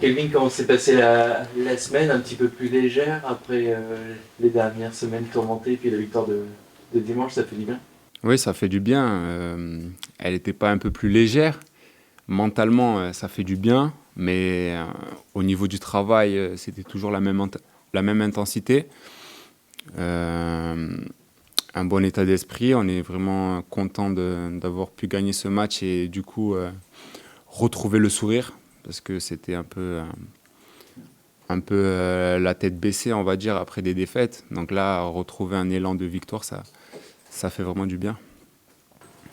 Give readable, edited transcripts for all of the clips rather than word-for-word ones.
Kelvin, comment s'est passée la semaine un petit peu plus légère après les dernières semaines tourmentées, puis la victoire de dimanche, ça fait du bien? Oui, ça fait du bien. Elle n'était pas un peu plus légère. Mentalement, ça fait du bien, mais au niveau du travail, c'était toujours la même intensité. Euh, un bon état d'esprit. On est vraiment content d'avoir pu gagner ce match et du coup retrouver le sourire parce que c'était un peu la tête baissée, on va dire, après des défaites. Donc là, retrouver un élan de victoire, ça fait vraiment du bien.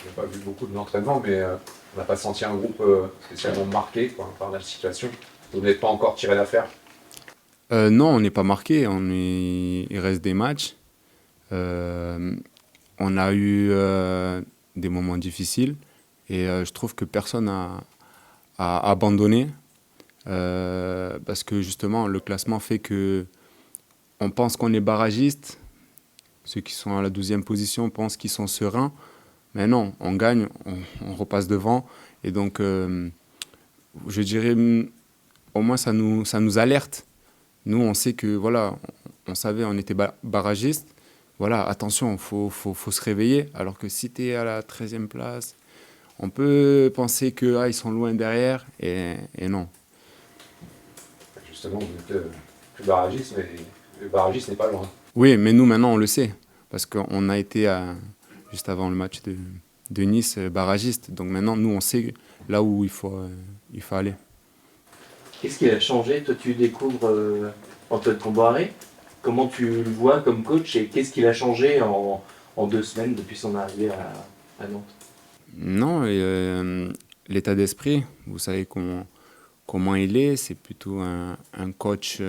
On n'a pas vu beaucoup de l'entraînement, mais on n'a pas senti un groupe spécialement marqué quoi, par la situation. Vous n'êtes pas encore tiré d'affaire. Non, on n'est pas marqué. Il reste des matchs. Euh, on a eu des moments difficiles et je trouve que personne a abandonné parce que justement le classement fait que on pense qu'on est barragiste. Ceux qui sont à la 12e position pensent qu'ils sont sereins. Mais non, on gagne, on repasse devant. Et donc, je dirais, au moins, ça nous alerte. Nous, on sait que, voilà, on savait, on était barragiste. Voilà, attention, faut se réveiller. Alors que si tu es à la 13e place, on peut penser que ils sont loin derrière. Et non. Justement, vous êtes plus barragiste, mais le barragiste n'est pas loin. Oui, mais nous, maintenant, on le sait. Parce qu'on a été, juste avant le match de Nice, barragiste. Donc maintenant, nous, on sait là où il faut aller. Qu'est-ce qui a changé? Toi, tu découvres Antoine Comboiré. Comment tu le vois comme coach et qu'est-ce qu'il a changé en 2 semaines depuis son arrivée à Nantes? Non, et, l'état d'esprit, vous savez comment il est. C'est plutôt un coach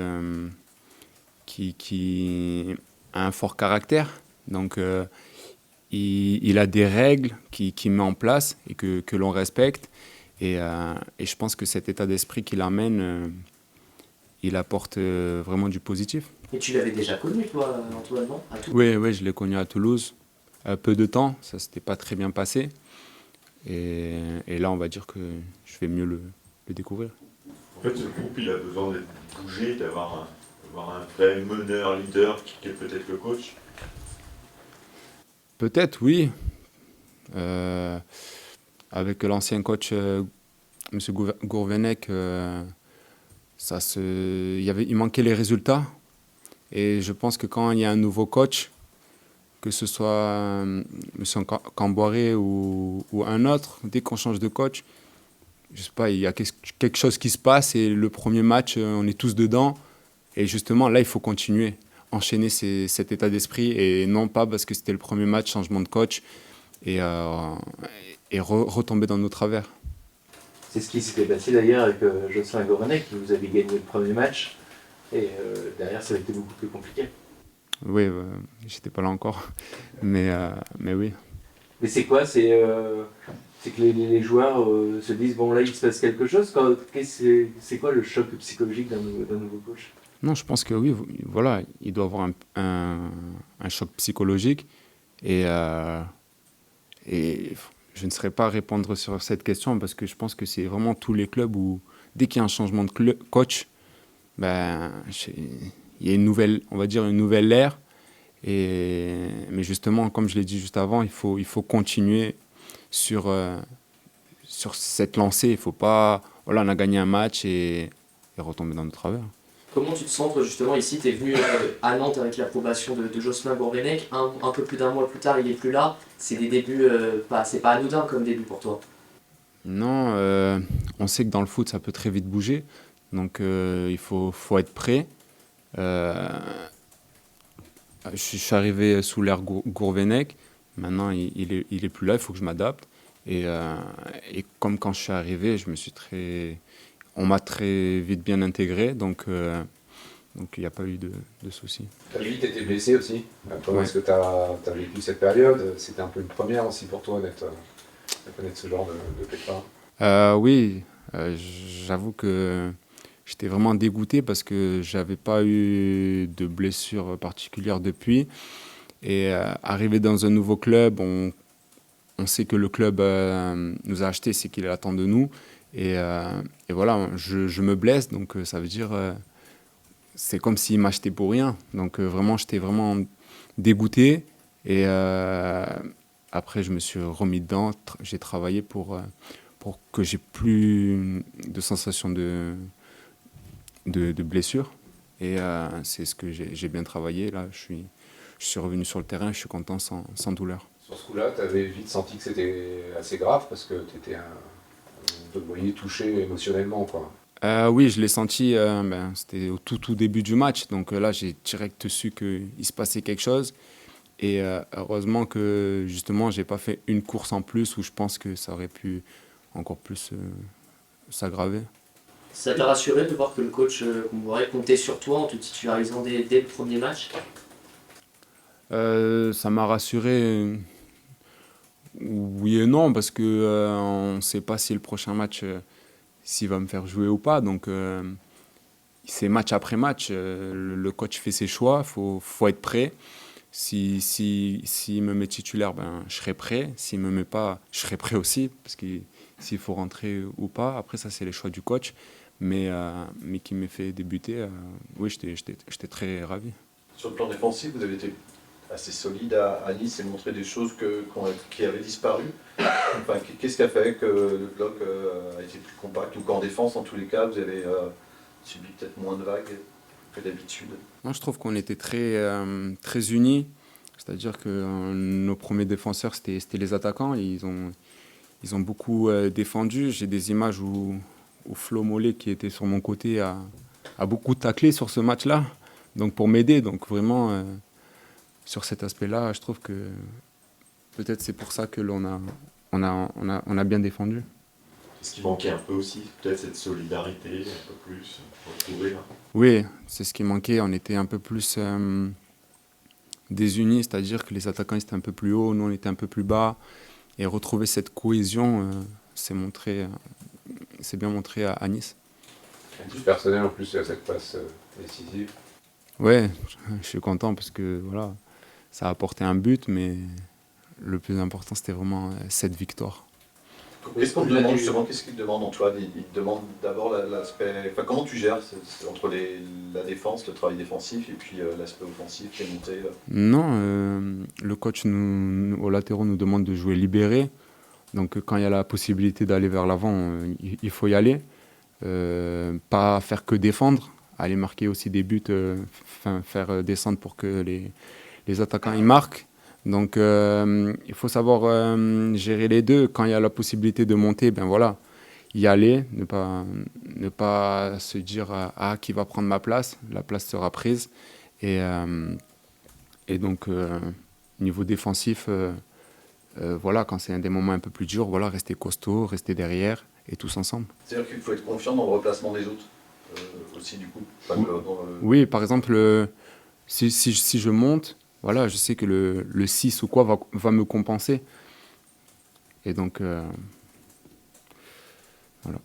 qui a un fort caractère. Donc, il a des règles qu'il met en place et que l'on respecte. Et je pense que cet état d'esprit qu'il amène, il apporte vraiment du positif. Et tu l'avais déjà connu, toi, Antoine, non? À tout. Oui, oui, je l'ai connu à Toulouse. Peu de temps, ça s'était pas très bien passé. Et là, on va dire que je vais mieux le découvrir. En fait, ce groupe, il a besoin d'être bougé, d'avoir un vrai meneur, leader, qui est peut-être le coach. Peut-être, oui. Euh, avec l'ancien coach, M. Gourvenec, il manquait les résultats. Et je pense que quand il y a un nouveau coach, que ce soit M. Camboiré ou un autre, dès qu'on change de coach, je sais pas, il y a quelque chose qui se passe et le premier match, on est tous dedans. Et justement, là, il faut continuer, enchaîner cet état d'esprit et non pas parce que c'était le premier match, changement de coach et retomber dans nos travers. C'est ce qui s'était passé d'ailleurs avec Jocelyn Gourvenec, qui vous avait gagné le premier match. Et derrière, ça a été beaucoup plus compliqué. Oui, j'étais pas là encore, mais oui. Mais c'est quoi? C'est que les joueurs se disent, bon là, il se passe quelque chose. C'est quoi le choc psychologique d'un nouveau coach? Non, je pense que oui, voilà, il doit avoir un choc psychologique et je ne saurais pas répondre sur cette question parce que je pense que c'est vraiment tous les clubs où dès qu'il y a un changement de coach, ben, il y a une nouvelle, on va dire une nouvelle ère. Mais justement, comme je l'ai dit juste avant, il faut continuer sur cette lancée. Il faut pas, voilà, on a gagné un match et retomber dans nos travers. Comment tu te sens, toi, justement, ici? Tu es venu à Nantes avec l'approbation de Jocelyn Gourvenec. Un peu plus d'un mois plus tard, il est plus là. C'est des débuts, c'est pas anodin comme début pour toi. Non, on sait que dans le foot, ça peut très vite bouger. Donc, il faut être prêt. Euh, je suis arrivé sous l'ère Gourvenec. Maintenant, il est plus là. Il faut que je m'adapte. Et comme quand je suis arrivé, on m'a très vite bien intégré. Donc il n'y a pas eu de soucis. Tu as vite été blessé aussi. Comment Ouais. est-ce que tu as vécu cette période? C'était un peu une première aussi pour toi de connaître ce genre de pépin. Oui, j'avoue que j'étais vraiment dégoûté parce que j'avais pas eu de blessure particulière depuis. Et arriver dans un nouveau club, on on sait que le club nous a acheté, c'est qu'il attend de nous. Et voilà, je me blesse, donc ça veut dire c'est comme s'il m'achetait pour rien. Donc vraiment, j'étais vraiment dégoûté. Et après, je me suis remis dedans. J'ai travaillé pour que j'ai plus de sensation de blessure. Et c'est ce que j'ai bien travaillé. Là, je suis revenu sur le terrain, je suis content sans douleur. Sur ce coup-là, tu avais vite senti que c'était assez grave parce que on te voyait touché émotionnellement, quoi. Oui, je l'ai senti, c'était au tout début du match. Donc là, j'ai direct su qu'il se passait quelque chose. Et heureusement que justement, j'ai pas fait une course en plus où je pense que ça aurait pu encore plus s'aggraver. Ça t'a rassuré de voir que le coach Comboiré comptait sur toi en te titularisant dès le premier match? Ça m'a rassuré, oui et non, parce que on ne sait pas si le prochain match, s'il va me faire jouer ou pas. Donc c'est match après match. Le coach fait ses choix, faut être prêt. S'il me met titulaire, ben, je serai prêt. S'il ne me met pas, je serai prêt aussi, parce que s'il faut rentrer ou pas. Après, ça, c'est les choix du coach. Mais qui m'ait fait débuter, oui, j'étais très ravi. Sur le plan défensif, vous avez été assez solide à Nice et montré des choses qui avaient disparu. Enfin, qu'est-ce qui a fait que le bloc a été plus compact, ou qu'en défense, en tous les cas, vous avez subi peut-être moins de vagues que d'habitude? Moi, je trouve qu'on était très unis. C'est-à-dire que nos premiers défenseurs, c'était les attaquants. Ils ont beaucoup défendu. J'ai des images où Flo Mollet, qui était sur mon côté, a beaucoup taclé sur ce match-là, donc pour m'aider. Donc vraiment, sur cet aspect-là, je trouve que peut-être c'est pour ça que l'on a bien défendu. Ce qui manquait un peu aussi, peut-être cette solidarité, un peu plus, retrouver. Oui, c'est ce qui manquait. On était un peu plus désunis, c'est-à-dire que les attaquants étaient un peu plus hauts, nous on était un peu plus bas. Et retrouver cette cohésion, c'est bien montré à Nice. Un petit personnel en plus à cette passe décisive. Ouais, je suis content parce que voilà, ça a apporté un but, mais le plus important c'était vraiment cette victoire. Qu'est-ce qu'on te demande justement? Qu'est-ce qu'il te demande, Antoine? Il te demande d'abord l'aspect. Enfin, comment tu gères entre la défense, le travail défensif, et puis l'aspect offensif, les montées? Non, le coach aux latéraux nous demande de jouer libéré. Donc quand il y a la possibilité d'aller vers l'avant, il faut y aller. Pas faire que défendre, aller marquer aussi des buts, faire descendre pour que les attaquants y marquent. Donc il faut savoir gérer les deux. Quand il y a la possibilité de monter, ben voilà, y aller, ne pas se dire qui va prendre ma place, la place sera prise. Et donc niveau défensif, voilà, quand c'est des moments un peu plus durs, voilà, rester costaud, rester derrière et tous ensemble. C'est-à-dire qu'il faut être confiant dans le replacement des autres aussi, du coup. Enfin, Oui, par exemple, si je monte, voilà, je sais que le 6 ou quoi va me compenser. Et donc, voilà.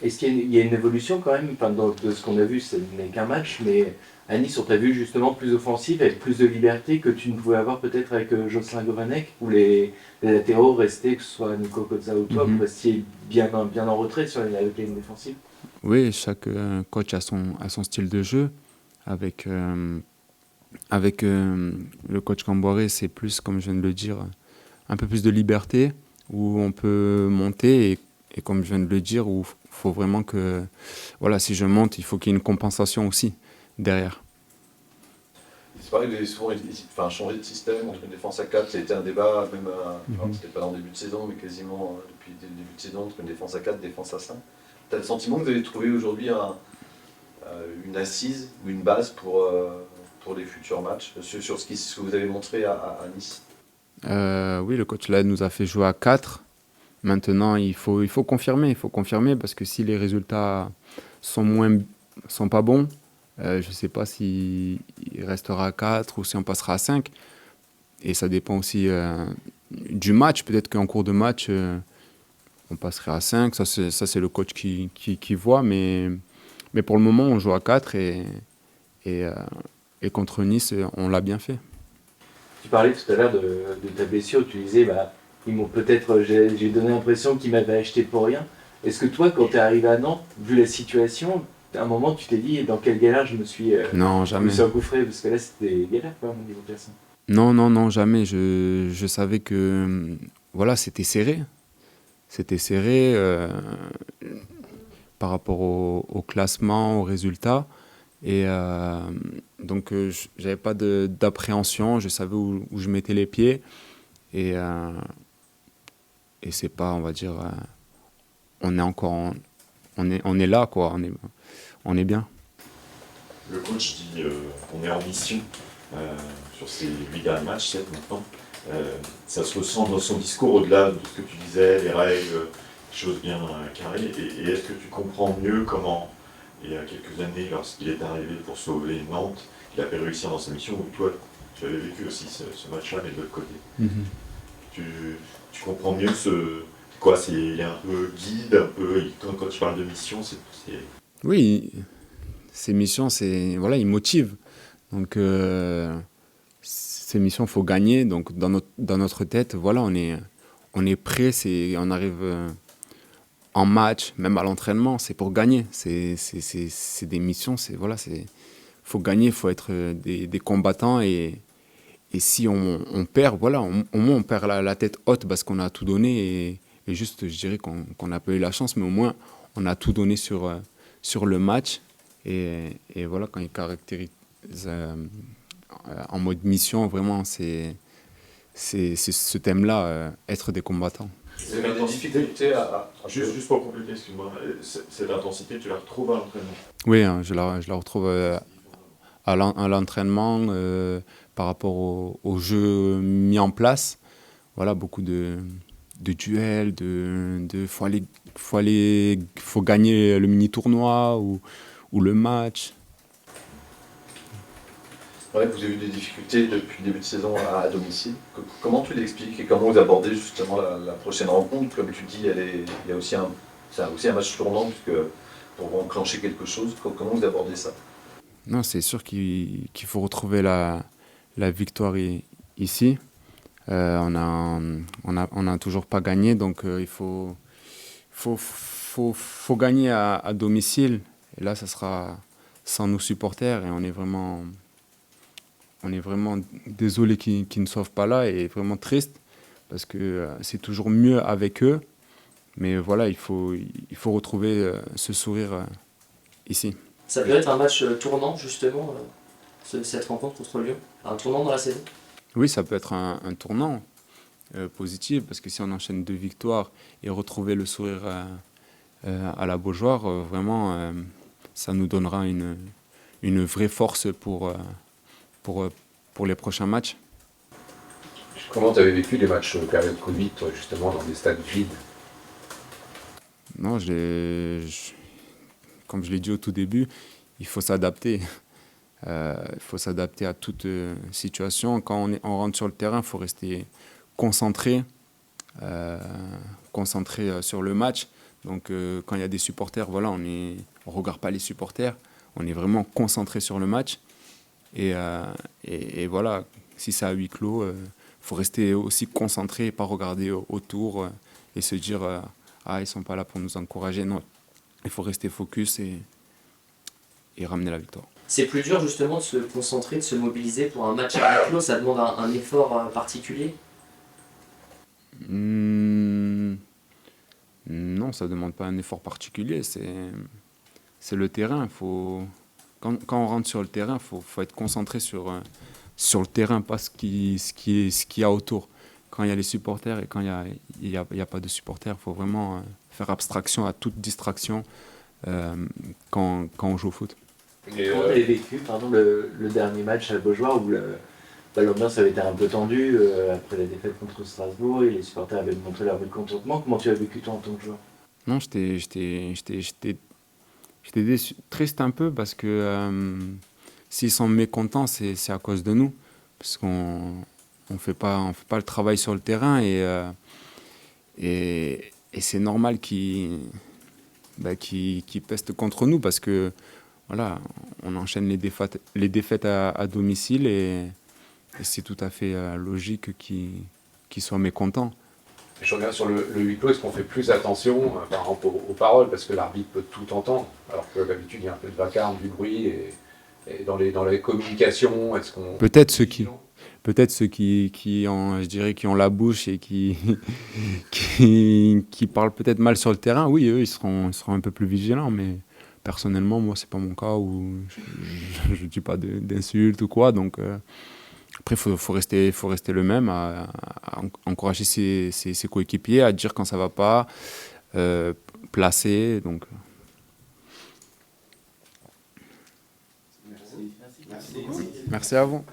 Est-ce qu'il y a une évolution quand même, enfin, de ce qu'on a vu, ce n'est qu'un match, mais à Nice, on t'a vu justement plus offensif, avec plus de liberté que tu ne pouvais avoir peut-être avec Jocelyn Gourvenec, où les latéraux restaient, que ce soit Nico Kozza ou toi, vous restiez bien en retrait sur la ligne défensive? Oui, chaque coach a son style de jeu. Avec le coach Camboiré, c'est plus, comme je viens de le dire, un peu plus de liberté, où on peut monter et comme je viens de le dire, où il faut vraiment que, voilà, si je monte, il faut qu'il y ait une compensation aussi derrière. C'est pareil, il avait souvent changé de système entre une défense à 4, c'était un débat, même, c'était pas dans le début de saison, mais quasiment depuis le début de saison, entre une défense à 4 et une défense à 5. Tu as le sentiment que vous avez trouvé aujourd'hui une assise ou une base pour les futurs matchs, sur ce que vous avez montré à Nice? Oui, le coach là nous a fait jouer à 4. Maintenant, il faut confirmer parce que si les résultats sont pas bons, je ne sais pas s'il restera à 4 ou si on passera à 5. Et ça dépend aussi du match. Peut-être qu'en cours de match, on passerait à 5. Ça, c'est le coach qui voit. Mais pour le moment, on joue à 4 et contre Nice, on l'a bien fait. Tu parlais tout à l'heure de ta blessure, tu disais ils m'ont peut-être, j'ai donné l'impression qu'ils m'avaient acheté pour rien. Est-ce que toi, quand tu es arrivé à Nantes, vu la situation, à un moment tu t'es dit dans quelle galère je me suis, Non, je me jamais. suis engouffré? Parce que là c'était galère quoi, mon niveau classement. Non, non, non, jamais. Je savais que voilà, c'était serré. C'était serré par rapport au classement, aux résultats. Et donc, j'avais pas d'appréhension. Je savais où je mettais les pieds. Et, euh, et c'est pas, on va dire, on est encore, on est là, quoi. On est bien. Le coach dit on est en mission sur ces 8 derniers matchs, 7 maintenant. Ça se ressent dans son discours au-delà de ce que tu disais, les règles, choses bien carrées. Et est-ce que tu comprends mieux comment, il y a quelques années, lorsqu'il est arrivé pour sauver Nantes, il a pu réussir dans sa mission, où toi, tu avais vécu aussi ce match-là, mais de l'autre côté. Tu comprends mieux quoi, il est un peu guide, un peu, quand tu parles de mission, c'est Oui, ces missions, voilà, ils motivent. Donc, ces missions, il faut gagner. Donc, dans notre tête, voilà, on est prêt. On arrive en match, même à l'entraînement, c'est pour gagner. C'est des missions, voilà, faut gagner, il faut être des combattants. Et si on perd, voilà, au moins on perd la tête haute parce qu'on a tout donné. Et juste, je dirais qu'on n'a pas eu la chance, mais au moins, on a tout donné sur le match. Et voilà, quand il caractérise en mode mission, vraiment, c'est ce thème-là, être des combattants. Vous avez des difficultés Juste pour compléter, excuse-moi, cette intensité, tu la retrouves à l'entraînement? Oui, hein, je la retrouve à l'entraînement par rapport au jeu mis en place. Voilà, beaucoup de duels, faut gagner le mini-tournoi ou le match. Ouais, vous avez eu des difficultés depuis le début de saison à domicile. Comment tu l'expliques et comment vous abordez justement la prochaine rencontre? Comme tu dis, il y a aussi c'est aussi un match tournant puisque pour enclencher quelque chose. Comment vous abordez ça? Non, c'est sûr qu'il faut retrouver la victoire ici. On a toujours pas gagné, donc il faut gagner à domicile. Et là, ça sera sans nos supporters et on est vraiment désolé qu'ils ne soient pas là et vraiment triste parce que c'est toujours mieux avec eux. Mais voilà, il faut retrouver ce sourire ici. Ça peut être un match tournant, justement, cette rencontre contre Lyon. Un tournant dans la saison. Oui, ça peut être un tournant positif parce que si on enchaîne 2 victoires et retrouver le sourire à la Beaujoire, vraiment, ça nous donnera une vraie force pour les prochains matchs. Comment tu avais vécu les matchs période Covid, toi, justement, dans des stades vides? Non, comme je l'ai dit au tout début, il faut s'adapter. Il faut s'adapter à toute situation. Quand on rentre sur le terrain, il faut rester concentré, sur le match. Donc quand il y a des supporters, voilà, on ne regarde pas les supporters, on est vraiment concentré sur le match. Et voilà, si c'est à huis clos, il faut rester aussi concentré et pas regarder autour et se dire ah, ils ne sont pas là pour nous encourager. Non, il faut rester focus et ramener la victoire. C'est plus dur justement de se concentrer, de se mobiliser pour un match à huis clos, ça demande un effort particulier? Non, ça ne demande pas un effort particulier, c'est le terrain. Quand on rentre sur le terrain, il faut être concentré sur le terrain, pas ce qu'il y a autour. Quand il y a les supporters et quand il y a pas de supporters, il faut vraiment faire abstraction à toute distraction quand on joue au foot. Comment tu avais vécu le dernier match à la Beaujoire où l'ambiance avait été un peu tendue après la défaite contre Strasbourg et les supporters avaient montré leur mécontentement? Comment tu as vécu toi en tant que joueur? Non, j'étais triste un peu parce que s'ils sont mécontents, c'est à cause de nous. Parce qu'on ne fait pas le travail sur le terrain et c'est normal qu'ils pestent contre nous parce que voilà, on enchaîne les défaites à domicile et c'est tout à fait logique qu'ils soient mécontents. Je reviens sur le huis clos, est-ce qu'on fait plus attention par exemple aux paroles, parce que l'arbitre peut tout entendre, alors que d'habitude il y a un peu de vacarme, du bruit, et dans les communications, est-ce qu'on... Peut-être ceux qui ont, je dirais, qui ont la bouche et qui parlent peut-être mal sur le terrain, oui, eux, ils seront un peu plus vigilants, mais personnellement, moi, c'est pas mon cas où je dis pas d'insultes ou quoi, donc après, faut rester le même, à encourager ses coéquipiers, à dire quand ça va pas, placer, donc... Merci à vous.